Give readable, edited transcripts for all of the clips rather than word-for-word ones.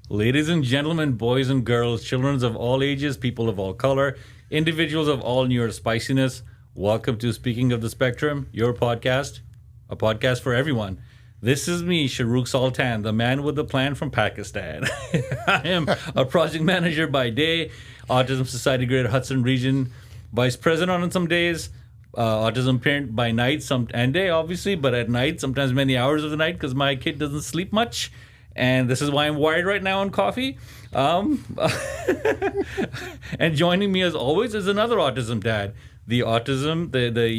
Ladies and gentlemen, boys and girls, children of all ages, people of all color, individuals of all neurospiciness, welcome to Speaking of the Spectrum, your podcast, a podcast for everyone. This is me, Shahrukh Sultan, the man with the plan from Pakistan. I am a project manager by day, Autism Society Greater Hudson Region vice president on some days, autism parent by night and day, obviously, but at night, sometimes many hours of the night because my kid doesn't sleep much. And this is why I'm wired right now on coffee. And joining me as always is another autism dad. The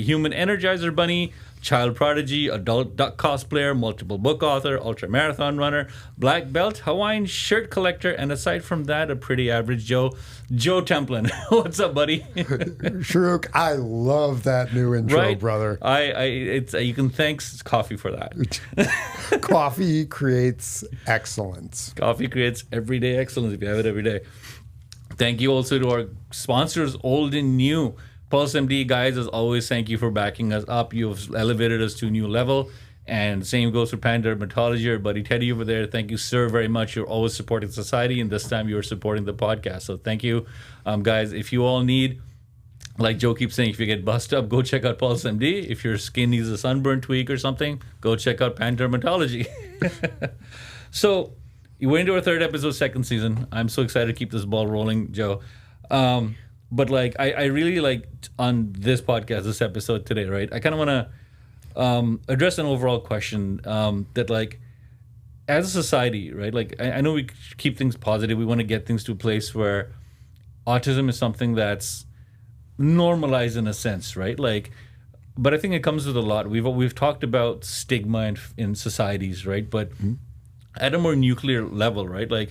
human energizer bunny, child prodigy, adult duck cosplayer, multiple book author, ultra marathon runner, black belt, Hawaiian shirt collector, and aside from that, a pretty average Joe Templin. What's up, buddy? Shahrukh, I love that new intro, right? Brother. You can thank coffee for that. Coffee creates excellence. Coffee creates everyday excellence if you have it every day. Thank you also to our sponsors, old and new. Pulse MD, guys, as always, thank you for backing us up. You've elevated us to a new level. And same goes for Pan Dermatology, our buddy Teddy over there. Thank you, sir, very much. You're always supporting society, and this time you're supporting the podcast. So thank you. Guys, if you all need, like Joe keeps saying, if you get bust up, go check out Pulse MD. If your skin needs a sunburn tweak or something, go check out Pan Dermatology. So we're into our third episode, second season. I'm so excited to keep this ball rolling, Joe. But I really like on this podcast, this episode today, right? I kind of want to address an overall question that as a society, right? I know we keep things positive. We want to get things to a place where autism is something that's normalized in a sense, right? But I think it comes with a lot. We've talked about stigma in societies, right? But at a more nuclear level, right?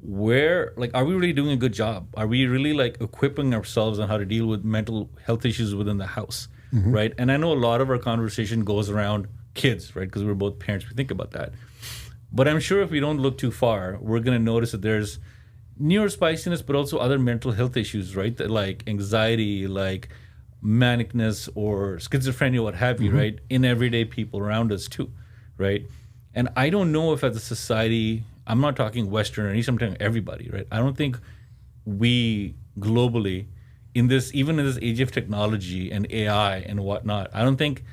Where are we really doing a good job? Are we really equipping ourselves on how to deal with mental health issues within the house, right? And I know a lot of our conversation goes around kids, right? Because we're both parents, we think about that. But I'm sure if we don't look too far, we're going to notice that there's neurospiciness, but also other mental health issues, right? That anxiety, manicness or schizophrenia, what have you, right? In everyday people around us too, right? And I don't know if as a society, I'm not talking Western or I'm talking everybody, right? I don't think we globally, even in this age of technology and AI and whatnot, I don't think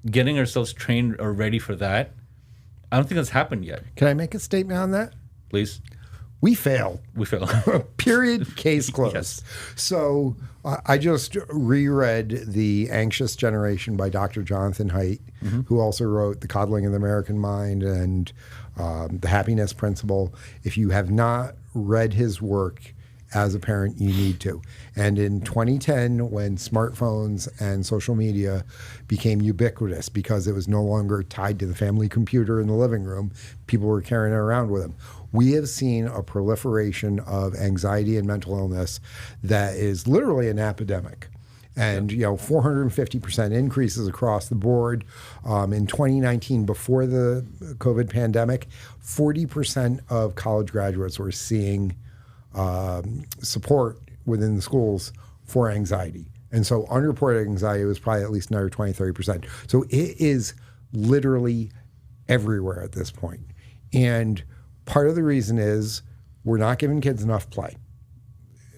getting ourselves trained or ready for that, I don't think that's happened yet. Can I make a statement on that? Please. We fail. Period. Case closed. Yes. So I just reread The Anxious Generation by Dr. Jonathan Haidt, who also wrote The Coddling of the American Mind and The Happiness Principle. If you have not read his work as a parent, you need to. And in 2010, when smartphones and social media became ubiquitous because it was no longer tied to the family computer in the living room, people were carrying it around with them. We have seen a proliferation of anxiety and mental illness that is literally an epidemic. And, 450% increases across the board. In 2019, before the COVID pandemic, 40% of college graduates were seeing support within the schools for anxiety. And so unreported anxiety was probably at least another 20, 30%. So it is literally everywhere at this point. And part of the reason is we're not giving kids enough play.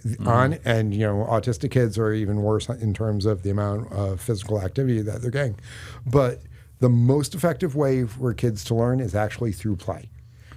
Autistic kids are even worse in terms of the amount of physical activity that they're getting. But the most effective way for kids to learn is actually through play.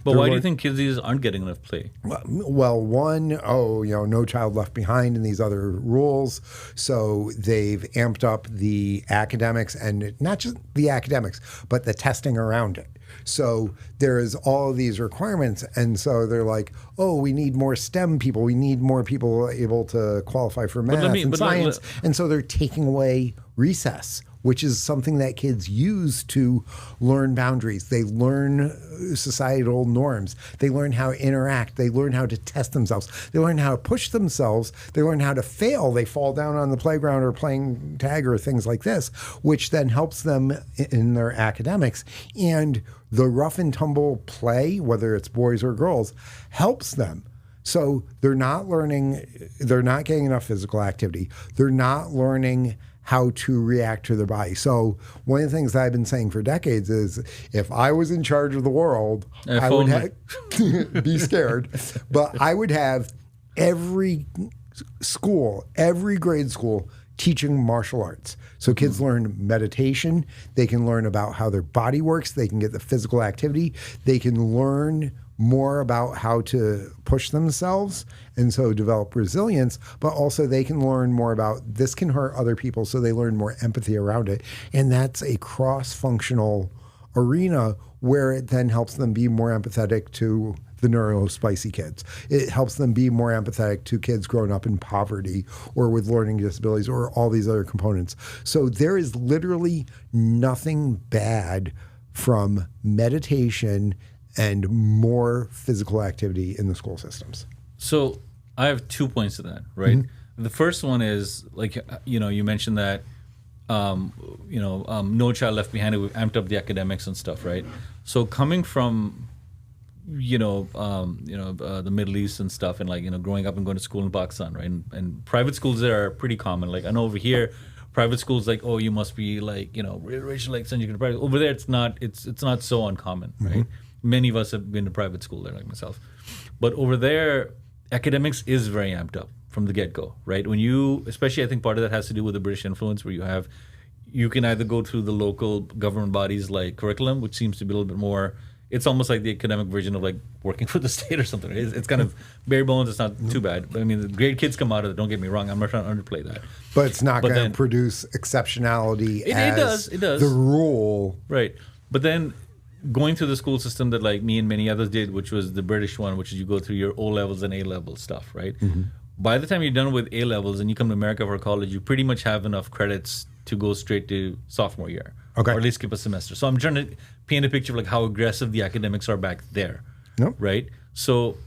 But why do you think kids aren't getting enough play? Well, no child left behind and these other rules. So they've amped up the academics, and not just the academics, but the testing around it. So there's all of these requirements. And so they're like, we need more STEM people. We need more people able to qualify for math and science. And so they're taking away recess which is something that kids use to learn boundaries. They learn societal norms. They learn how to interact. They learn how to test themselves. They learn how to push themselves. They learn how to fail. They fall down on the playground or playing tag or things like this, which then helps them in their academics. And the rough and tumble play, whether it's boys or girls, helps them. So they're not learning, they're not getting enough physical activity. They're not learning how to react to their body. So one of the things I've been saying for decades is, if I was in charge of the world, I would be scared, but I would have every school, every grade school, teaching martial arts. So kids learn meditation, they can learn about how their body works, they can get the physical activity, they can learn more about how to push themselves and so develop resilience, but also they can learn more about this can hurt other people, so they learn more empathy around it. And that's a cross-functional arena where it then helps them be more empathetic to the neurospicy kids. It helps them be more empathetic to kids growing up in poverty or with learning disabilities or all these other components. So there is literally nothing bad from meditation and more physical activity in the school systems. So I have 2 points to that, right? Mm-hmm. The first one is, like, you mentioned that, No Child Left Behind, we've amped up the academics and stuff, right? So coming from, the Middle East and stuff, and growing up and going to school in Pakistan, right? And private schools there are pretty common. Like, I know over here, private schools, like, oh, you must be rich, like send you to private. Over there, it's not so uncommon, right? Mm-hmm. Many of us have been to private school there, like myself. But over there, academics is very amped up from the get-go, right? Especially I think part of that has to do with the British influence, where you can either go through the local government bodies like curriculum, which seems to be a little bit more, it's almost like the academic version of like working for the state or something. It's kind of bare bones, it's not too bad. But I mean, the great kids come out of it, don't get me wrong, I'm not trying to underplay that. But it's not going to produce exceptionality as it does. The rule. Right. But then going through the school system that like me and many others did, which was the British one, which is you go through your O-levels and A-level stuff, right? Mm-hmm. By the time you're done with A-levels and you come to America for college, you pretty much have enough credits to go straight to sophomore year. Okay. Or at least skip a semester. So I'm trying to paint a picture of like how aggressive the academics are back there. Nope. Right? So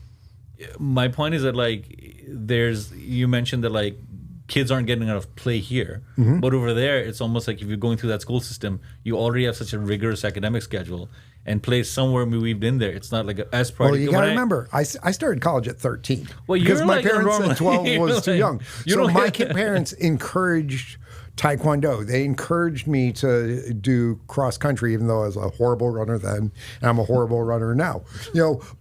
my point is that like you mentioned that like kids aren't getting enough play here. Mm-hmm. But over there, it's almost like if you're going through that school system, you already have such a rigorous academic schedule, and play somewhere weaved in there. It's not like as part. Well, you got to remember, I started college at 13. Well, because my parents said 12 was too young. So my parents encouraged Taekwondo. They encouraged me to do cross country, even though I was a horrible runner then, and I'm a horrible runner now.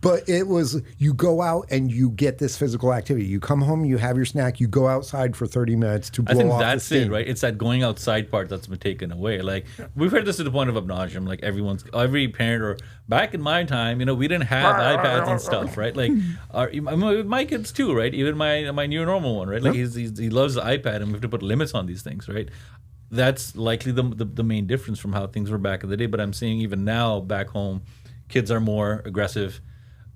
But it was, you go out and you get this physical activity. You come home, you have your snack, you go outside for 30 minutes to blow off the steam. I think that's it, right? It's that going outside part that's been taken away. Like, we've heard this to the point of ad nauseum. Like, every parent, or back in my time, we didn't have iPads and stuff, right? Like, my kids too, right? Even my new normal one, right? Like, he loves the iPad, and we have to put limits on these things, right? That's likely the main difference from how things were back in the day. But I'm seeing even now back home, kids are more aggressive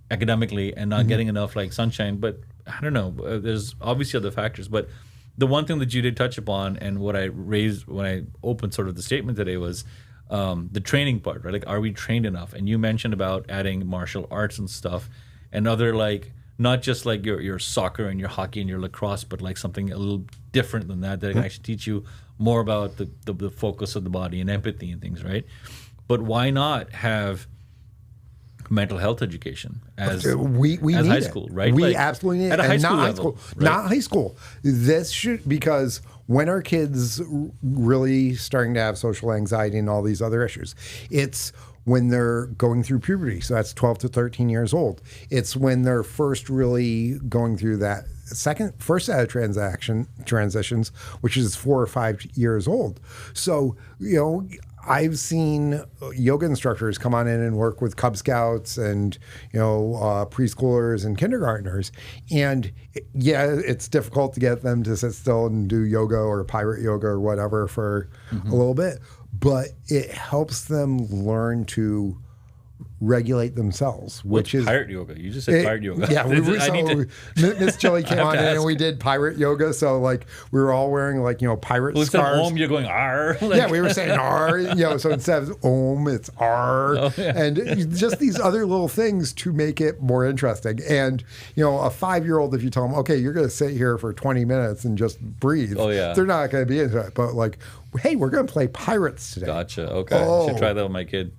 academically and not getting enough like sunshine. But I don't know. There's obviously other factors. But the one thing that you did touch upon, and what I raised when I opened sort of the statement today, was the training part, right? Like, are we trained enough? And you mentioned about adding martial arts and stuff, and other like, not just like your soccer and your hockey and your lacrosse, but like something a little different than that can actually teach you more about the focus of the body and empathy and things, right? But why not have mental health education as we as need high it. school, right? We like, absolutely need it. At a high school not level, high school. Right? Not high school. This should, because when are kids really starting to have social anxiety and all these other issues? It's when they're going through puberty. So that's 12 to 13 years old. It's when they're first really going through that first set of transitions, which is 4 or 5 years old. So, I've seen yoga instructors come on in and work with Cub Scouts and, preschoolers and kindergartners. And yeah, it's difficult to get them to sit still and do yoga or pirate yoga or whatever for a little bit, but it helps them learn to regulate themselves, which is pirate yoga. You just said pirate yoga. Yeah, Miss Chili came on in and we did pirate yoga. So like we were all wearing like pirate Well, scarves. instead of Om, you're going R. Yeah, we were saying R. So instead of Om, it's R. Oh, yeah. And just these other little things to make it more interesting. And a 5-year-old, if you tell them, okay, you're going to sit here for 20 minutes and just breathe, they're not going to be into it. But like, hey, we're going to play pirates today. Gotcha. Okay, I should try that with my kid.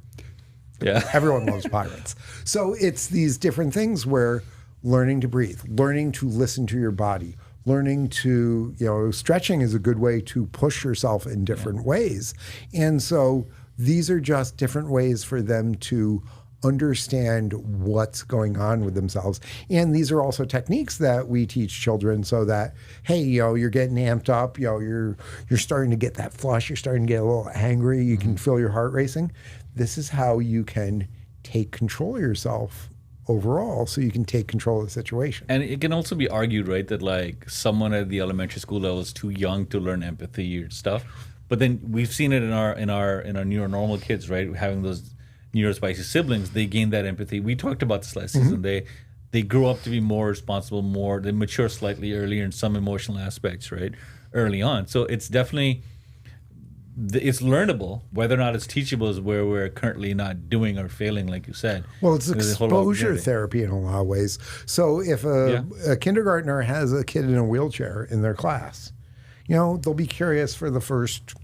Yeah. Everyone loves pirates. So it's these different things where learning to breathe, learning to listen to your body, learning to, stretching is a good way to push yourself in different ways. And so these are just different ways for them to understand what's going on with themselves. And these are also techniques that we teach children so that, hey, you're getting amped up, you're starting to get that flush, you're starting to get a little angry, you can feel your heart racing. This is how you can take control of yourself overall so you can take control of the situation. And it can also be argued, right, that like someone at the elementary school level is too young to learn empathy or stuff. But then we've seen it in our neuronormal kids, right? Having those neurospicy siblings, they gain that empathy. We talked about this last season. They grow up to be more responsible, they mature slightly earlier in some emotional aspects, right? Early on. So it's definitely it's learnable. Whether or not it's teachable is where we're currently not doing or failing, like you said. Well, it's exposure therapy in a lot of ways. So if a kindergartner has a kid in a wheelchair in their class, they'll be curious for the first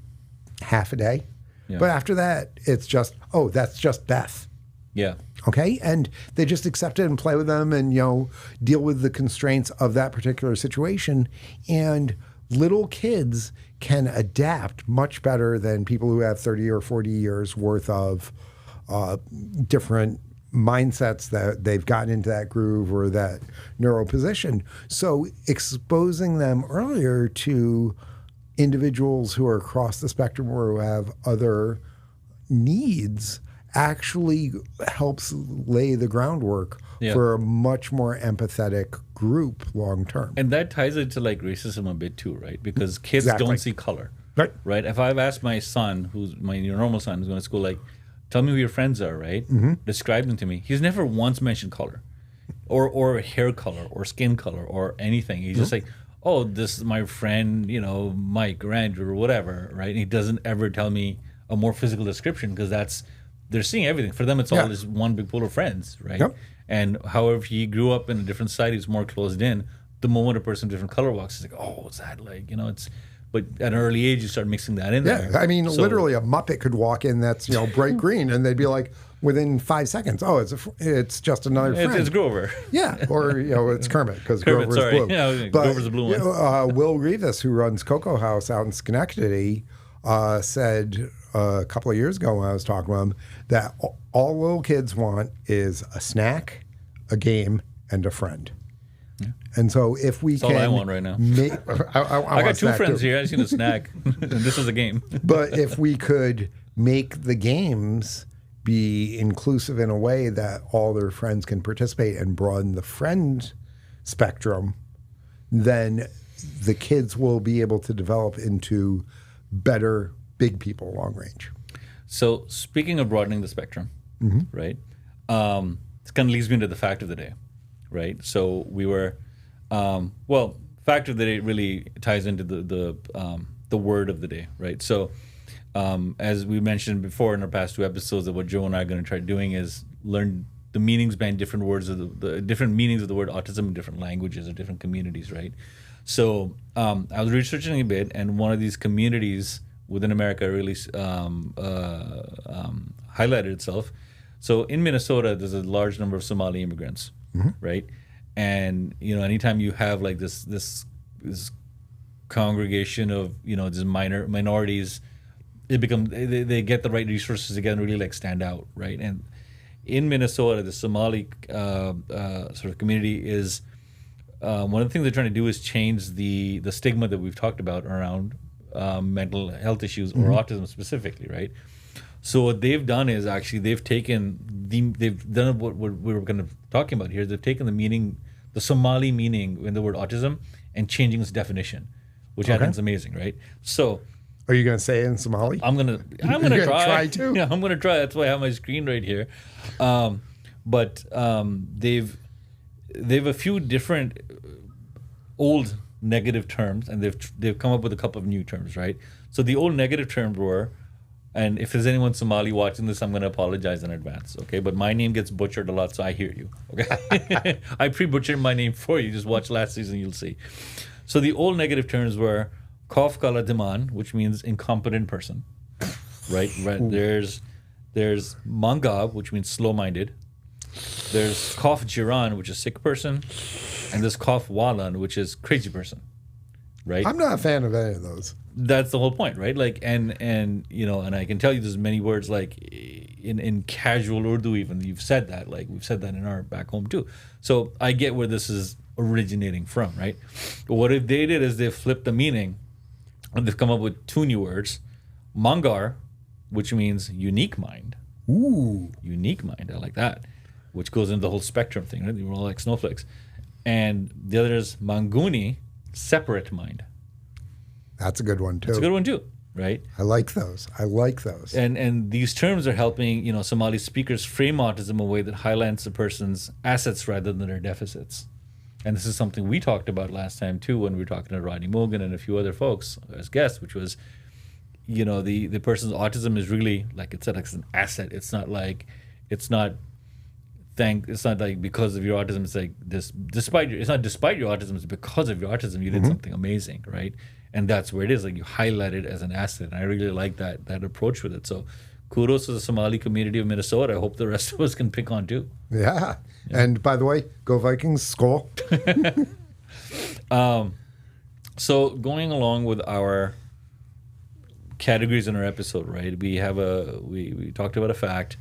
half a day. Yeah. But after that, it's just, that's just Beth. Yeah. Okay? And they just accept it and play with them and, deal with the constraints of that particular situation. And little kids can adapt much better than people who have 30 or 40 years worth of different mindsets that they've gotten into that groove or that neuro position. So exposing them earlier to individuals who are across the spectrum or who have other needs actually helps lay the groundwork for a much more empathetic group long term. And that ties into like racism a bit too, right? Because kids don't see color. Right? If I've asked my son, who's my normal son who's going to school, like, tell me who your friends are, right? Describe them to me. He's never once mentioned color or hair color or skin color or anything. He's just like, oh, this is my friend, Mike or Andrew or whatever, right? And he doesn't ever tell me a more physical description because they're seeing everything. For them, it's all this one big pool of friends, right? Yep. And however he grew up in a different society, he's more closed in. The moment a person of different color walks, he's like, oh, what's that like? But at an early age, you start mixing that in there. Yeah, I mean, literally a Muppet could walk in that's, bright green, and they'd be like, within 5 seconds, oh, it's just another friend. It's Grover. Yeah, or, it's Kermit, because Grover's blue. Yeah, but, Grover's the blue one. Will Rivas, who runs Cocoa House out in Schenectady, said a couple of years ago when I was talking to him that all little kids want is a snack, a game, and a friend. Yeah. And so if we That's can... all I want right now. I got two friends here. I just need a snack. And this is a game. But if we could make the games be inclusive in a way that all their friends can participate and broaden the friend spectrum, then the kids will be able to develop into better big people long range. So speaking of broadening the spectrum, right? This kind of leads me into the fact of the day, right? So we were, fact of the day really ties into the word of the day, right? So as we mentioned before in our past 2 episodes, that what Joe and I are going to try doing is learn the meanings behind different words of the different meanings of the word autism in different languages or different communities, right? So I was researching a bit, and one of these communities within America really highlighted itself. So in Minnesota, there's a large number of Somali immigrants, right? And anytime you have like this congregation of these minorities, they get the right resources to get and really like stand out, right? And in Minnesota, the Somali sort of community is one of the things they're trying to do is change the stigma that we've talked about around mental health issues or autism specifically, right? So what they've done is actually they've done what we were kind of talking about here. They've taken the Somali meaning in the word autism and changing its definition, which I think is amazing, right? So Are you going to say it in Somali? I'm gonna gonna try. try too? Yeah, I'm gonna try. That's why I have my screen right here. But they've a few different old negative terms, and they've come up with a couple of new terms, right? So the old negative terms were, and if there's anyone Somali watching this, I'm going to apologize in advance, okay? But my name gets butchered a lot, so I hear you, okay? I pre-butchered my name for you. Just watch last season, you'll see. So the old negative terms were Kaf Kala Diman, which means incompetent person, right? There's Mangab, which means slow-minded. There's Kaf Jiran, which is sick person. And there's Kaf Walan, which is crazy person, right? I'm not a fan of any of those. That's the whole point, right? Like, and you know, and I can tell you there's many words like in casual Urdu even, you've said that, like we've said that in our back home too. So I get where this is originating from, right? But what they did is they flipped the meaning and they've come up with two new words. Mangar, which means unique mind. Ooh. Unique mind, I like that. Which goes into the whole spectrum thing, right? We're all like snowflakes. And the other is Manguni, separate mind. That's a good one too. It's a good one too, right? I like those. And these terms are helping, you know, Somali speakers frame autism in a way that highlights a person's assets rather than their deficits. And this is something we talked about last time too when we were talking to Rodney Morgan and a few other folks as guests, which was, you know, the person's autism is really, like it said, like it's an asset. It's not like because of your autism. It's like this. It's not despite your autism. It's because of your autism. You did something amazing, right? And that's where it is. Like you highlight it as an asset. And I really like that approach with it. So, kudos to the Somali community of Minnesota. I hope the rest of us can pick on too. Yeah. And by the way, go Vikings! Skol. So going along with our categories in our episode, right? We talked about a fact.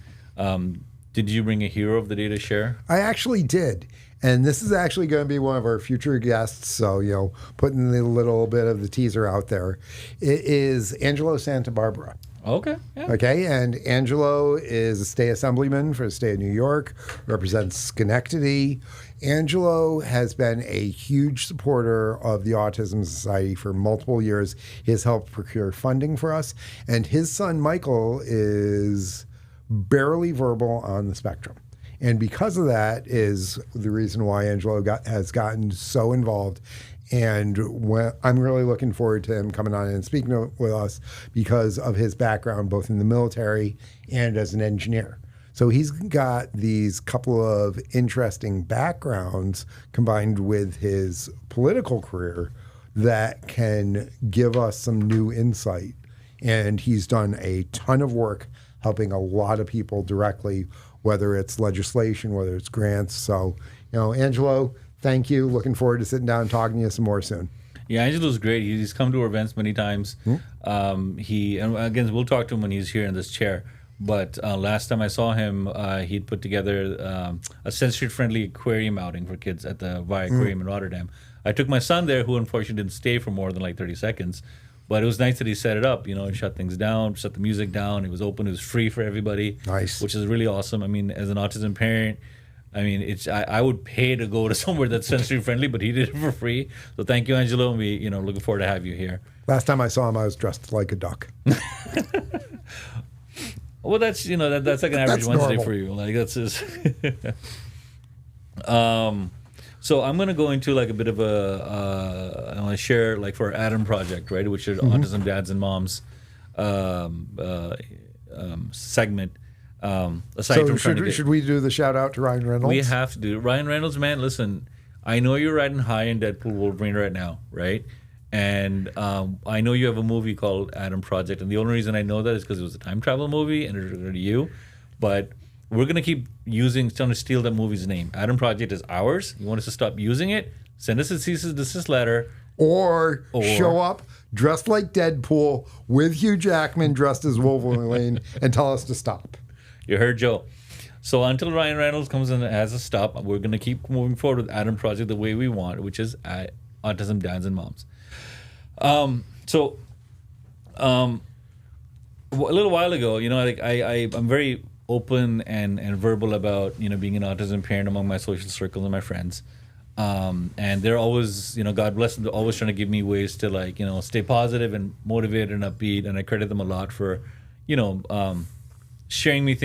Did you bring a hero of the day to share? I actually did. And this is actually going to be one of our future guests. So, you know, putting a little bit of the teaser out there. It is Angelo Santabarbara. Okay. Yeah. Okay. And Angelo is a state assemblyman for the state of New York, represents Schenectady. Angelo has been a huge supporter of the Autism Society for multiple years. He has helped procure funding for us. And his son, Michael, is barely verbal on the spectrum. And because of that is the reason why Angelo has gotten so involved. And I'm really looking forward to him coming on and speaking with us because of his background, both in the military and as an engineer. So he's got these couple of interesting backgrounds combined with his political career that can give us some new insight. And he's done a ton of work helping a lot of people directly, whether it's legislation, whether it's grants. So, you know, Angelo, thank you. Looking forward to sitting down and talking to you some more soon. Yeah, Angelo's great. He's come to our events many times. And again, we'll talk to him when he's here in this chair. But last time I saw him, he'd put together a sensory-friendly aquarium outing for kids at the Via Aquarium in Rotterdam. I took my son there, who unfortunately didn't stay for more than like 30 seconds. But it was nice that he set it up, you know, and shut things down, shut the music down. It was open. It was free for everybody. Nice. Which is really awesome. I mean, as an autism parent, I mean, I would pay to go to somewhere that's sensory friendly, but he did it for free. So thank you, Angelo. And we, you know, looking forward to have you here. Last time I saw him, I was dressed like a duck. Well, that's, you know, that's like an average Wednesday normal for you. Like that's just. So I'm gonna go into like a bit of I want to share like for our Adam project, right, which is Autism Dads and Moms segment. Aside from should we do the shout out to Ryan Reynolds? We have to do it. Ryan Reynolds, man. Listen, I know you're riding high in Deadpool Wolverine right now, right? And I know you have a movie called Adam Project, and the only reason I know that is because it was a time travel movie and it's related to you. But we're gonna keep trying to steal that movie's name. Adam Project is ours. You want us to stop using it? Send us a cease and desist letter. Or show up dressed like Deadpool with Hugh Jackman dressed as Wolverine and tell us to stop. You heard Joe. So until Ryan Reynolds comes in as a stop, we're going to keep moving forward with Adam Project the way we want, which is Autism Dads and Moms. A little while ago, you know, like I'm very open and verbal about, you know, being an autism parent among my social circles and my friends. And they're always, God bless them, they're always trying to give me ways to like, stay positive and motivated and upbeat. And I credit them a lot for, sharing with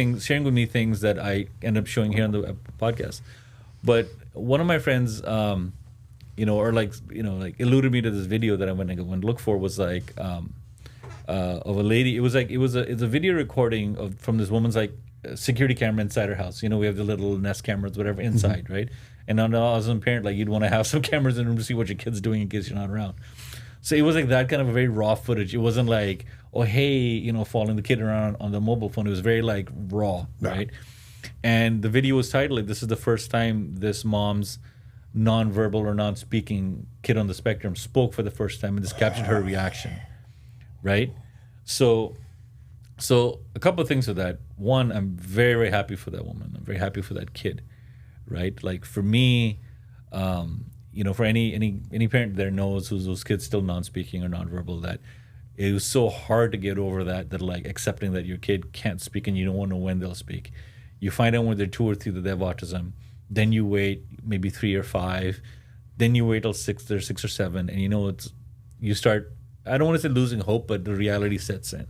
me things that I end up showing here on the podcast. But one of my friends, alluded me to this video that I went to look for was like, of a lady. It's a video recording from this woman's like security camera inside her house. We have the little Nest cameras, whatever, inside, right? And as a parent, like you'd want to have some cameras in the room to see what your kid's doing in case you're not around. So it was like that kind of a very raw footage. It wasn't like, oh hey, following the kid around on the mobile phone. It was very like raw, right? And the video was titled like, "This is the first time this mom's non-verbal or non-speaking kid on the spectrum spoke for the first time," and this captured her reaction, right? So a couple of things with that. One, I'm very, very happy for that woman. I'm very happy for that kid, right? Like for me, for any parent there knows whose kid's still non-speaking or non-verbal, that it was so hard to get over that like accepting that your kid can't speak and you don't want to know when they'll speak. You find out when they're 2 or 3 that they have autism. Then you wait maybe 3 or 5. Then you wait till they're 6 or 7, and you start. I don't want to say losing hope, but the reality sets in,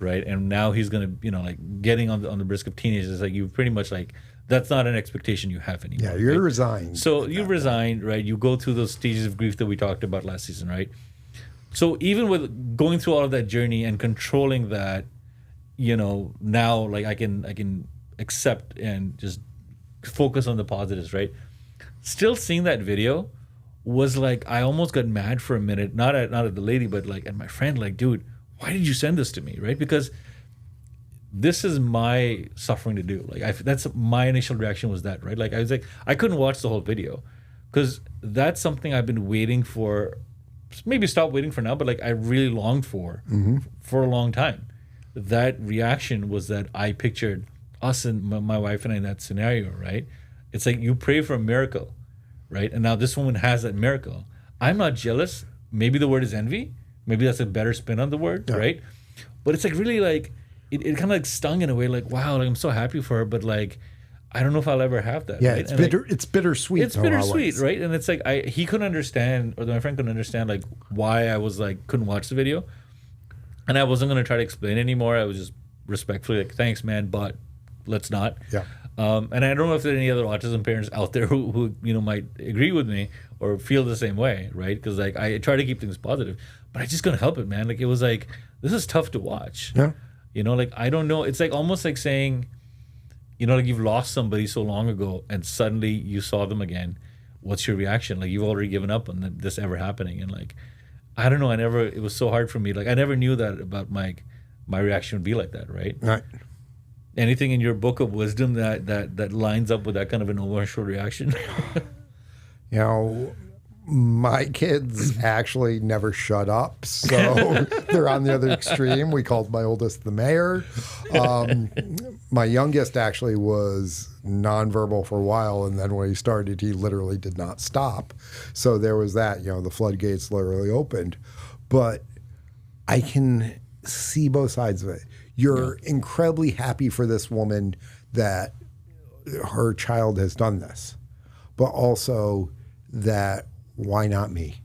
right? And now he's gonna, like getting on the brisk of teenagers. It's like you pretty much like that's not an expectation you have anymore. Yeah, you're right? resigned. So you resigned, right? You go through those stages of grief that we talked about last season, right? So even with going through all of that journey and controlling that, now like I can accept and just focus on the positives, right? Still seeing that video was like I almost got mad for a minute, not at the lady, but like at my friend, like, dude, why did you send this to me, right? Because this is my suffering to do. Like that's my initial reaction was that, right? Like I was like I couldn't watch the whole video because that's something I've been waiting for. Maybe stop waiting for now, but like I really longed for a long time. That reaction was that I pictured us and my wife and I in that scenario, right? It's like you pray for a miracle, right? And now this woman has that miracle. I'm not jealous. Maybe the word is envy. Maybe that's a better spin on the word, right? But it's like really like it kind of like stung in a way, like wow, like I'm so happy for her, but like I don't know if I'll ever have that. Yeah, right? it's and bitter. Like, it's bittersweet. It's bittersweet, right? And it's like he couldn't understand, or my friend couldn't understand, like why I was like couldn't watch the video, and I wasn't gonna try to explain anymore. I was just respectfully like, thanks, man, but let's not. Yeah. And I don't know if there are any other autism parents out there who might agree with me or feel the same way, right? Because like I try to keep things positive, but I just couldn't help it, man. Like it was like this is tough to watch. Yeah. Like I don't know. It's like almost like saying, like you've lost somebody so long ago and suddenly you saw them again. What's your reaction? Like you've already given up on this ever happening, and like I don't know. It was so hard for me. Like I never knew that about my reaction would be like that, right? Right. Anything in your book of wisdom that lines up with that kind of an emotional reaction? My kids actually never shut up, so they're on the other extreme. We called my oldest the mayor. My youngest actually was nonverbal for a while, and then when he started, he literally did not stop. So there was that, the floodgates literally opened. But I can see both sides of it. You're incredibly happy for this woman that her child has done this, but also that why not me?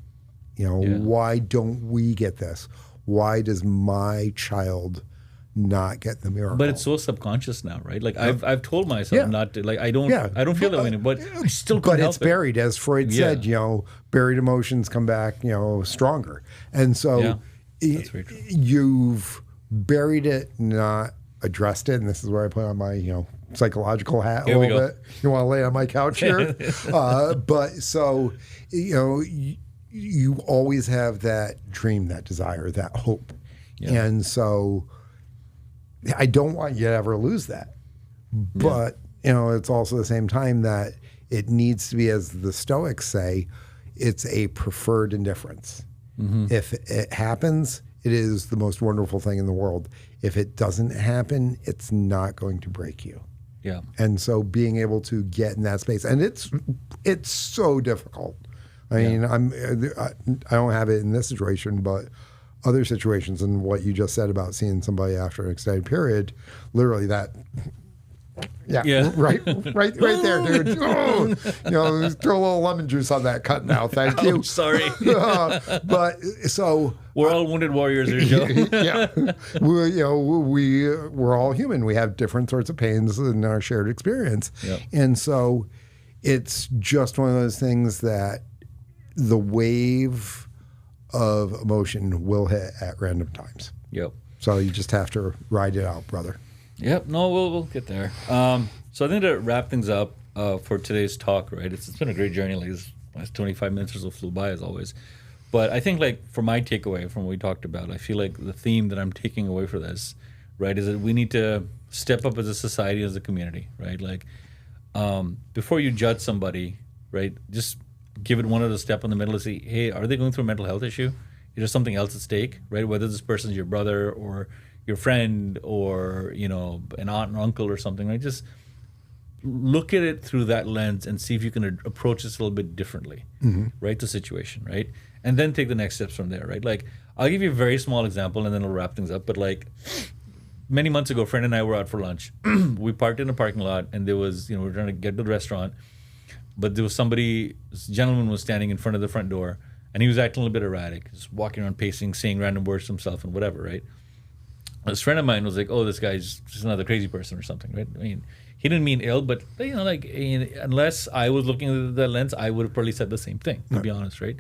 Why don't we get this? Why does my child not get the miracle? But it's so subconscious now, right? Like I've told myself not to. Like I don't feel that way anymore, but I still couldn't help it's buried, as Freud said. Buried emotions come back, stronger, and so that's very true. You've buried it, not addressed it, and this is where I put on my psychological hat a little bit. You want to lay on my couch here? But so, you always have that dream, that desire, that hope. Yeah. And so I don't want you to ever lose that. But, it's also the same time that it needs to be, as the Stoics say, it's a preferred indifference. Mm-hmm. If it happens, it is the most wonderful thing in the world. If it doesn't happen, it's not going to break you. Yeah. And so being able to get in that space, and it's so difficult. I mean, I don't have it in this situation, but other situations, and what you just said about seeing somebody after an extended period, literally that Yeah. Right there, dude. Oh, throw a little lemon juice on that cut now. Thank you. Sorry. But so we're all wounded warriors here, Joe. Yeah. We're all human. We have different sorts of pains in our shared experience. Yep. And so it's just one of those things that the wave of emotion will hit at random times. Yep. So you just have to ride it out, brother. Yep. No, we'll get there. So I think to wrap things up for today's talk, right? It's been a great journey. Like this last 25 minutes or so flew by as always. But I think like for my takeaway from what we talked about, I feel like the theme that I'm taking away for this, right, is that we need to step up as a society, as a community, right? Like before you judge somebody, right, just give it one other step in the middle and say, hey, are they going through a mental health issue? Is there something else at stake, right? Whether this person's your brother or your friend or, an aunt or uncle or something, right? Just look at it through that lens and see if you can approach this a little bit differently, right? The situation, right? And then take the next steps from there, right? Like, I'll give you a very small example and then I'll wrap things up. But like many months ago, a friend and I were out for lunch. We parked in a parking lot and there was, we were trying to get to the restaurant, but there was this gentleman was standing in front of the front door and he was acting a little bit erratic, just walking around pacing, saying random words to himself and whatever, right? This friend of mine was like, oh, this guy's just another crazy person or something, right? I mean, he didn't mean ill, but, unless I was looking at the lens, I would have probably said the same thing, to be honest, right?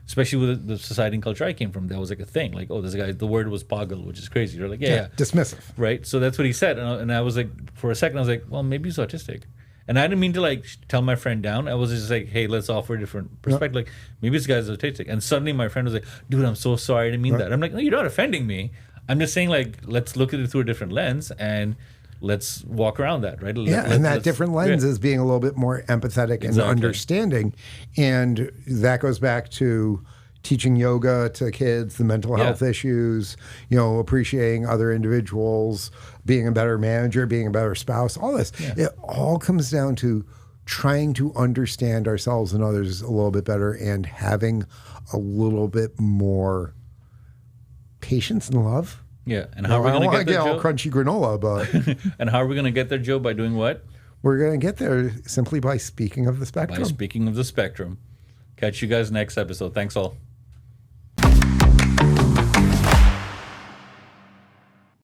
Especially with the society and culture I came from, that was like a thing. Like, oh, this guy, the word was pagal, which is crazy. You're like, yeah. Dismissive. Right? So that's what he said. And I was like, for a second, I was like, well, maybe he's autistic. And I didn't mean to like tell my friend down. I was just like, hey, let's offer a different perspective. Like, maybe this guy's autistic. And suddenly my friend was like, dude, I'm so sorry. I didn't mean that. I'm like, no, you're not offending me. I'm just saying, like, let's look at it through a different lens and let's walk around that, right? And that different lens is being a little bit more empathetic and understanding. And that goes back to teaching yoga to kids, the mental health issues, appreciating other individuals, being a better manager, being a better spouse, all this. Yeah. It all comes down to trying to understand ourselves and others a little bit better and having a little bit more patience and love. Yeah, and how are we going to get there, all crunchy granola, but and how are we going to get there, Joe? By doing what? We're going to get there simply by speaking of the spectrum. By speaking of the spectrum. Catch you guys next episode. Thanks all.